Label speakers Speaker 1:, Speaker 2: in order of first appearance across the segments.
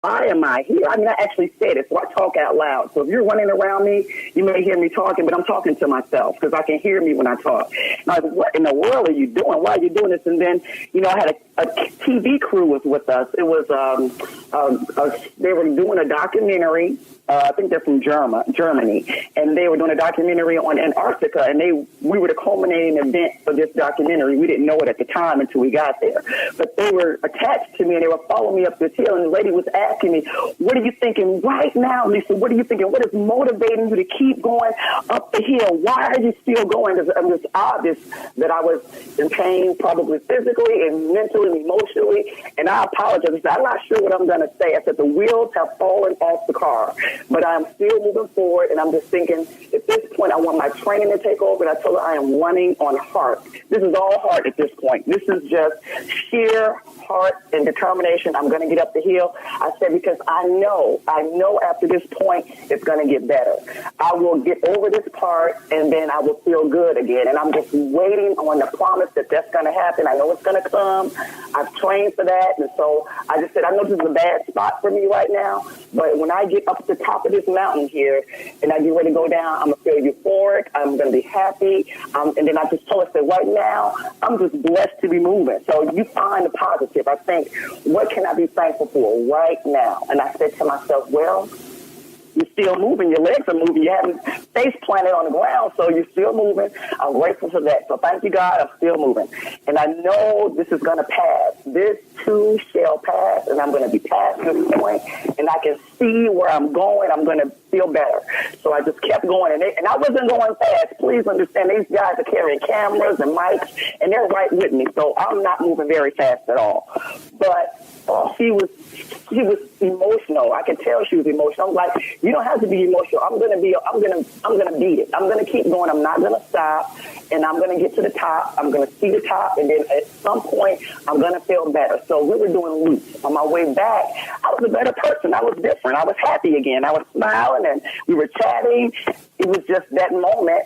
Speaker 1: why am I here? I mean, I actually said it, so I talk out loud. So if you're running around me, you may hear me talking, but I'm talking to myself because I can hear me when I talk. And I was, what in the world are you doing? Why are you doing this? And then, I had a TV crew was with us. It was, they were doing a documentary. I think they're from Germany, and they were doing a documentary on Antarctica, and we were the culminating event for this documentary. We didn't know it at the time until we got there, but they were attached to me, and they were following me up this hill, and the lady was asking me, what are you thinking right now, Lisa? What are you thinking? What is motivating you to keep going up the hill? Why are you still going? Because it's obvious that I was in pain, probably physically and mentally and emotionally, and I apologize. I said, I'm not sure what I'm going to say. I said, the wheels have fallen off the car. But I'm still moving forward, and I'm just thinking, at this point, I want my training to take over, and I told her I am running on heart. This is all heart at this point. This is just sheer heart and determination. I'm going to get up the hill. I said, because I know after this point, it's going to get better. I will get over this part, and then I will feel good again. And I'm just waiting on the promise that that's going to happen. I know it's going to come. I've trained for that. And so I just said, I know this is a bad spot for me right now, but when I get up to the top of this mountain here and I get ready to go down, I'm going to feel euphoric. I'm going to be happy. And then I just told her, that right now, I'm just blessed to be moving. So you find the positive. I think, what can I be thankful for right now? And I said to myself, well, you're still moving. Your legs are moving. You haven't face planted on the ground, so you're still moving. I'm grateful for that. So thank you, God. I'm still moving. And I know this is going to pass. This too shall pass, and I'm going to be past this point, and I can see where I'm going. I'm going to feel better. So I just kept going, and I wasn't going fast. Please understand, these guys are carrying cameras and mics, and they're right with me, so I'm not moving very fast at all. But she was emotional. I could tell she was emotional. I was like, you don't have to be emotional. I'm gonna beat it. I'm gonna keep going. I'm not gonna stop, and I'm gonna get to the top. I'm gonna see the top, and then at some point, I'm gonna feel better. So we were doing loops. On my way back, I was a better person. I was different. I was happy again. I was smiling, and we were chatting. It was just that moment.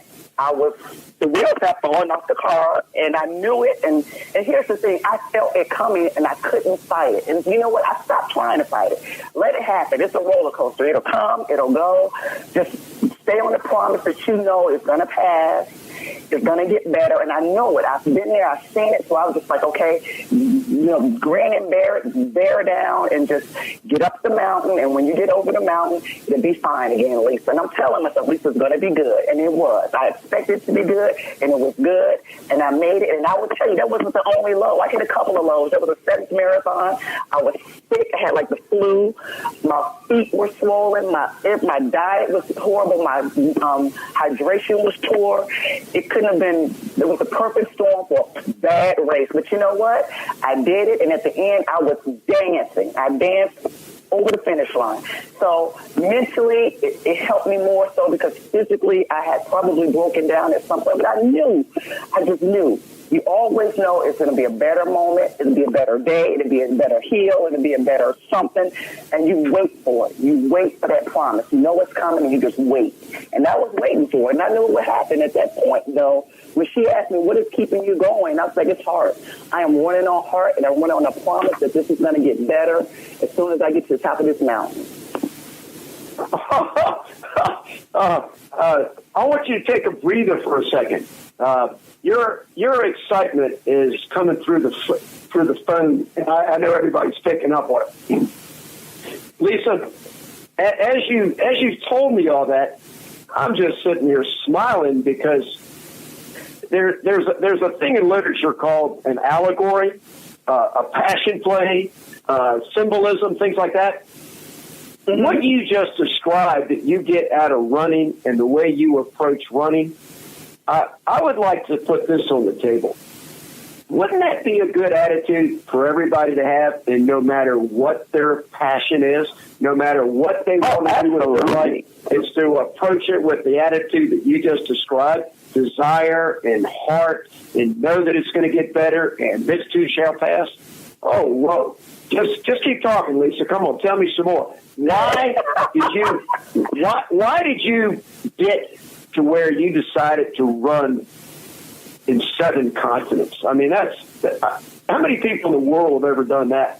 Speaker 1: The wheels had fallen off the car, and I knew it. And here's the thing. I felt it coming, and I couldn't fight it. And you know what? I stopped trying to fight it. Let it happen. It's a roller coaster. It'll come. It'll go. Just stay on the promise that you know it's going to pass. It's going to get better, and I know it. I've been there. I've seen it, so I was just like, okay, grin and bear down and just get up the mountain, and when you get over the mountain, it'll be fine again, Lisa. And I'm telling myself, Lisa's going to be good, and it was. I expected it to be good, and it was good, and I made it, and I will tell you, that wasn't the only low. I hit a couple of lows. That was a 7th marathon. I was sick. I had, like, the flu. My feet were swollen. My diet was horrible. My hydration was poor. It couldn't have been, it was a perfect storm for a bad race. But you know what? I did it, and at the end, I was dancing. I danced over the finish line. So mentally, it helped me more so because physically, I had probably broken down at some point. But I just knew. You always know it's going to be a better moment. It'll be a better day. It'll be a better heel. It'll be a better something. And you wait for it. You wait for that promise. You know it's coming, and you just wait. And I was waiting for it. And I knew what happened at that point, though. When she asked me, what is keeping you going? I was like, it's heart. I am running on heart, and I'm running on a promise that this is going to get better as soon as I get to the top of this mountain.
Speaker 2: I want you to take a breather for a second. Your excitement is coming through the phone, and I know everybody's picking up on it. Lisa, as you told me all that, I'm just sitting here smiling because there's a thing in literature called an allegory, a passion play, symbolism, things like that. Mm-hmm. What you just described that you get out of running and the way you approach running, I would like to put this on the table. Wouldn't that be a good attitude for everybody to have, and no matter what their passion is, no matter what they want to do with their life, is to approach it with the attitude that you just described, desire and heart, and know that it's going to get better, and this too shall pass? Oh, whoa. Just keep talking, Lisa. Come on, tell me some more. Why did you get to where you decided to run in 7 continents? I mean, how many people in the world have ever done that?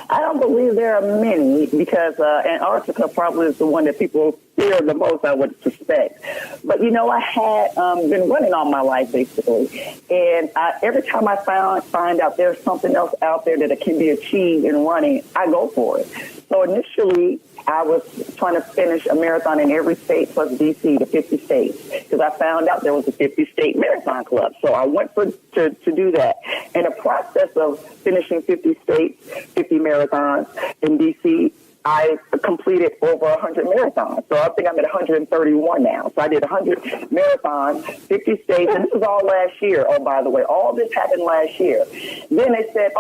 Speaker 1: I don't believe there are many because Antarctica probably is the one that people fear the most, I would suspect. But, I had been running all my life, basically. And every time I find out there's something else out there that can be achieved in running, I go for it. So initially, I was trying to finish a marathon in every state plus DC, the 50 states, because I found out there was a 50-state marathon club. So I went to do that. In the process of finishing 50 states, 50 marathons in DC, I completed over 100 marathons. So I think I'm at 131 now. So I did 100 marathons, 50 states, and this was all last year. Oh, by the way, all this happened last year. Then they said,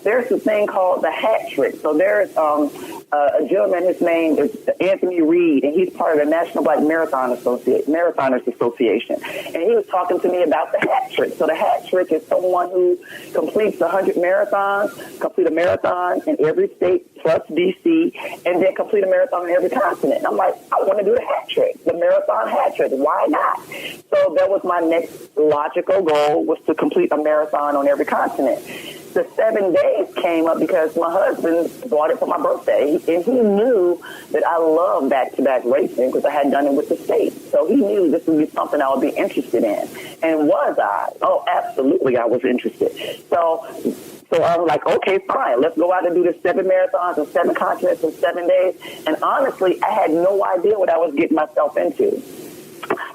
Speaker 1: there's a thing called the hat trick. So there's a gentleman, his name is Anthony Reed, and he's part of the National Black Marathoners Association. And he was talking to me about the hat trick. So the hat trick is someone who completes 100 marathons, complete a marathon in every state plus DC, and then complete a marathon in every continent. And I'm like, I want to do the hat trick, the marathon hat trick. Why not? So that was my next logical goal, was to complete a marathon on every continent. The 7 days came up because my husband bought it for my birthday, and he knew that I love back-to-back racing because I had done it with the state. So he knew this would be something I would be interested in. And was I? Oh, absolutely, I was interested. So I was like, okay, fine, let's go out and do the 7 marathons and 7 continents in 7 days. And honestly, I had no idea what I was getting myself into.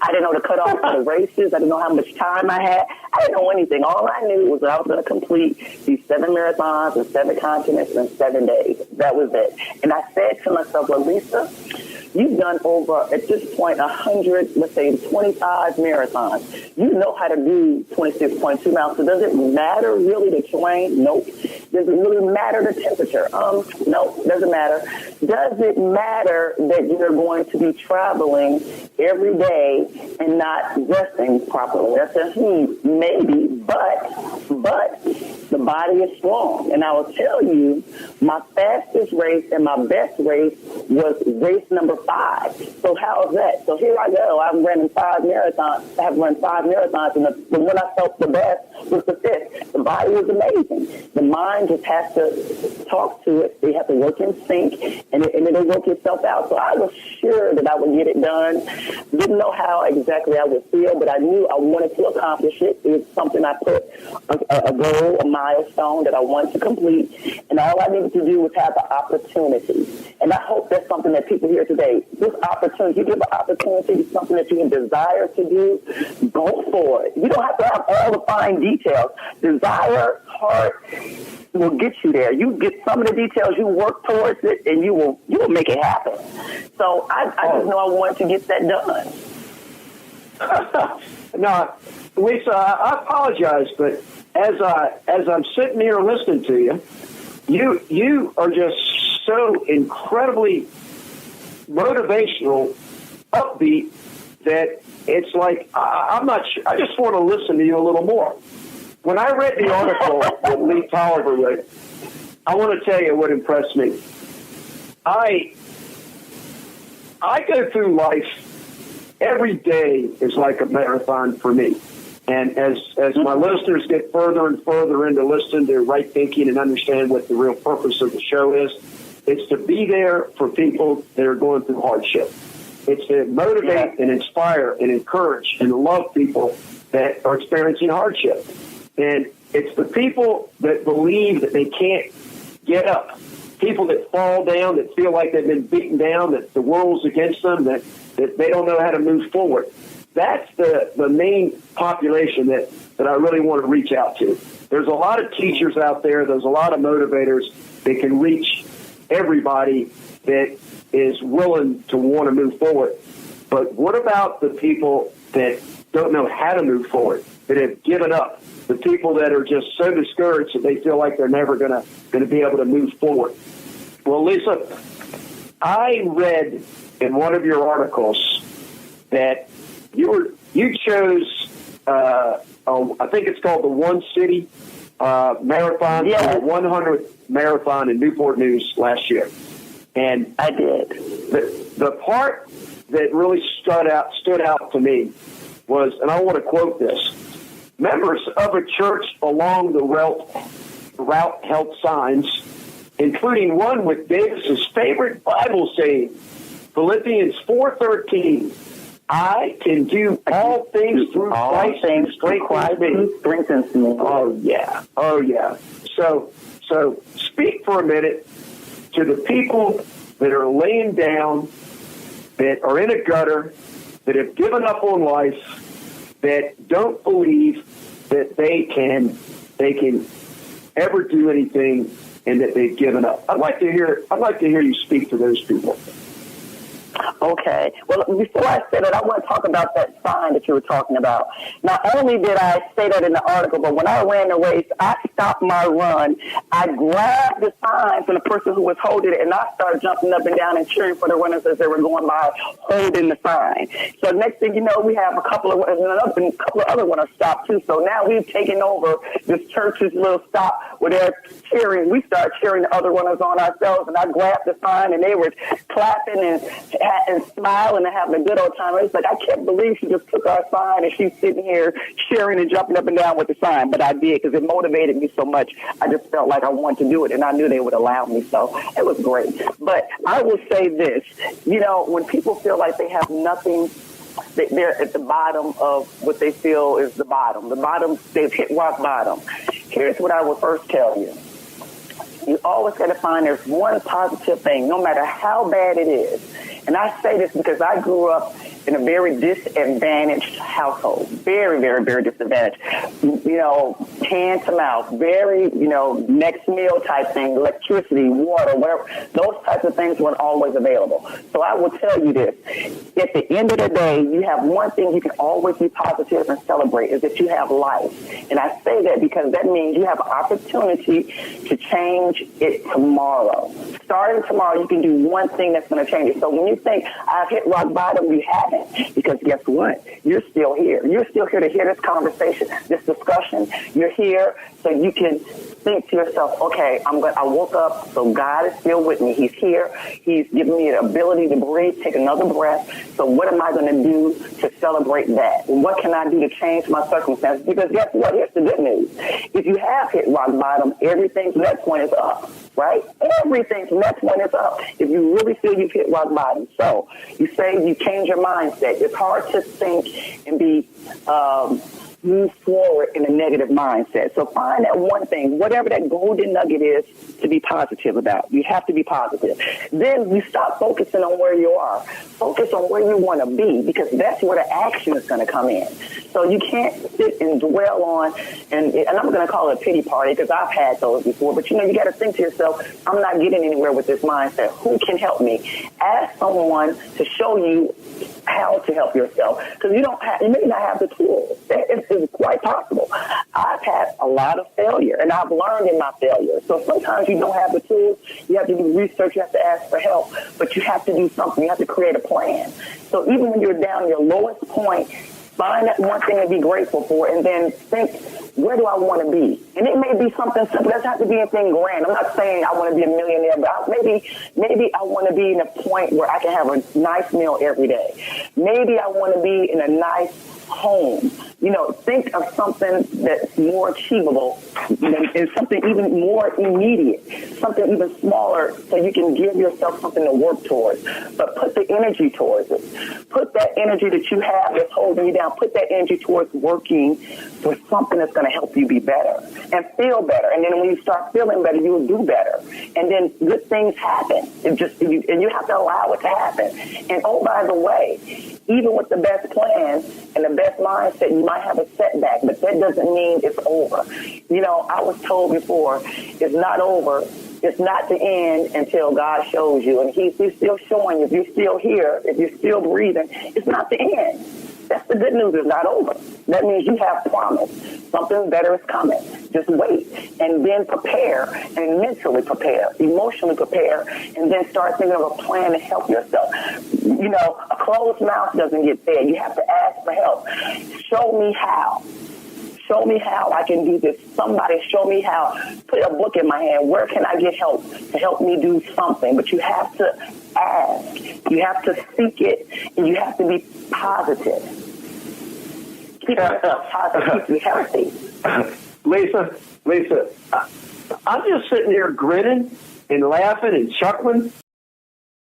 Speaker 1: I didn't know the cutoff for the races. I didn't know how much time I had. I didn't know anything. All I knew was that I was going to complete these 7 marathons and 7 continents in 7 days. That was it. And I said to myself, well, Lisa, you've done over, at this point, 100, let's say 25 marathons. You know how to do 26.2 miles. So does it matter really the terrain? Nope. Does it really matter the temperature? No, doesn't matter. Does it matter that you're going to be traveling every day and not resting properly? That's a maybe, but the body is strong. And I will tell you, my fastest race and my best race was race number 5. So how is that? So here I go. I've run 5 marathons. I have run 5 marathons, and the one I felt the best was the 5th. The body was amazing. The mind just has to talk to it. They have to work in sync, and it'll work itself out. So I was sure that I would get it done. Didn't know how exactly I would feel, but I knew I wanted to accomplish it. It was something I put a goal, a milestone that I wanted to complete, and all I needed to do was have the opportunity. And I hope that's something that people hear today. This opportunity, you give an opportunity to something that you can desire to do, go for it. You don't have to have all the fine details. Desire, heart will get you there. You get some of the details, you work towards it, and you will make it happen. So I just know I wanted to get that done.
Speaker 2: No, Lisa, I apologize, but as I'm sitting here listening to you, you are just so incredibly motivational, upbeat, that it's like I'm not sure. I just want to listen to you a little more. When I read the article that Lee Tolliver wrote, I want to tell you what impressed me. I go through life, every day is like a marathon for me. And as my listeners get further and further into listening to right thinking and understand what the real purpose of the show is, it's to be there for people that are going through hardship. It's to motivate and inspire and encourage and love people that are experiencing hardship. And it's the people that believe that they can't get up, people that fall down, that feel like they've been beaten down, that the world's against them, that they don't know how to move forward. That's the main population that I really want to reach out to. There's a lot of teachers out there. There's a lot of motivators that can reach everybody that is willing to want to move forward. But what about the people that don't know how to move forward, that have given up, the people that are just so discouraged that they feel like they're never going to be able to move forward? Well, Lisa, I read in one of your articles that you chose, I think it's called the One City Marathon, the 100th Marathon in Newport News last year. And
Speaker 1: I did.
Speaker 2: The part that really stood out to me was, and I want to quote this, members of a church along the route held signs including one with Davis's favorite Bible saying, Philippians 4:13. I can do all things through Christ who
Speaker 1: strengthens me.
Speaker 2: Oh yeah. Oh yeah. So speak for a minute to the people that are laying down, that are in a gutter, that have given up on life, that don't believe that they can ever do anything, and that they've given up. I'd like to hear you speak to those people.
Speaker 1: Okay. Well, before I say that, I want to talk about that sign that you were talking about. Not only did I say that in the article, but when I ran the race, I stopped my run. I grabbed the sign from the person who was holding it, and I started jumping up and down and cheering for the runners as they were going by, holding the sign. So next thing you know, we have a couple of other runners stopped too. So now we've taken over this church's little stop where they're cheering. We start cheering the other runners on ourselves, and I grabbed the sign, and they were clapping and smiling and having a good old time. It's like, I can't believe she just took our sign and she's sitting here cheering and jumping up and down with the sign. But I did, because it motivated me so much. I just felt like I wanted to do it, and I knew they would allow me. So it was great. But I will say this, when people feel like they have nothing, they're at the bottom of what they feel is the bottom. The bottom, they've hit rock bottom. Here's what I would first tell you. You always got to find there's one positive thing, no matter how bad it is. And I say this because I grew up in a very disadvantaged household. Very, very, very disadvantaged. Hand to mouth, very, next meal type thing, electricity, water, whatever. Those types of things weren't always available. So I will tell you this. At the end of the day, you have one thing you can always be positive and celebrate, is that you have life. And I say that because that means you have an opportunity to change it tomorrow. Starting tomorrow, you can do one thing that's going to change it. So when you think, I've hit rock bottom, you haven't. Because guess what? You're still here. You're still here to hear this conversation, this discussion. You're here so you can think to yourself, okay, I woke up, so God is still with me. He's here. He's giving me the ability to breathe, take another breath. So what am I going to do to celebrate that? And what can I do to change my circumstances? Because guess what? Here's the good news. If you have hit rock bottom, everything from that point is up, right? Everything from that point is up. If you really feel you've hit rock bottom. So you say you change your mindset. It's hard to think and be move forward in a negative mindset. So find that one thing, whatever that golden nugget is, to be positive about. You have to be positive. Then you stop focusing on where you are. Focus on where you want to be, because that's where the action is going to come in. So you can't sit and dwell on, and I'm going to call it a pity party because I've had those before, but you got to think to yourself, I'm not getting anywhere with this mindset. Who can help me? Ask someone to show you how to help yourself, because you may not have the tools. It's quite possible. I've had a lot of failure, and I've learned in my failure. So sometimes you don't have the tools. You have to do research. You have to ask for help, but you have to do something. You have to create a plan. So even when you're down your lowest point, find that one thing to be grateful for, and then think, where do I want to be? And it may be something simple. It doesn't have to be anything grand. I'm not saying I want to be a millionaire, but maybe I want to be in a point where I can have a nice meal every day. Maybe I want to be in a nice home. Think of something that's more achievable and something even more immediate, something even smaller, so you can give yourself something to work towards. But put the energy towards it. Put that energy that you have that's holding you down, put that energy towards working for something that's going to help you be better and feel better. And then when you start feeling better, you'll do better. And then good things happen. And you have to allow it to happen. And oh, by the way, even with the best plan and the best mindset, you might have a setback, but that doesn't mean it's over. I was told before, it's not over. It's not the end until God shows you. And He's still showing you. If you're still here, if you're still breathing, it's not the end. That's the good news. It's not over. That means you have promise. Something better is coming. Just wait. And then prepare, and mentally prepare, emotionally prepare, and then start thinking of a plan to help yourself. A closed mouth doesn't get fed. You have to ask for help. Show me how. Show me how I can do this. Somebody show me how. Put a book in my hand. Where can I get help to help me do something? But you have to ask. You have to seek it, and you have to be positive. Keep yourself positive. Keep you healthy.
Speaker 2: Lisa, I'm just sitting here grinning and laughing and chuckling.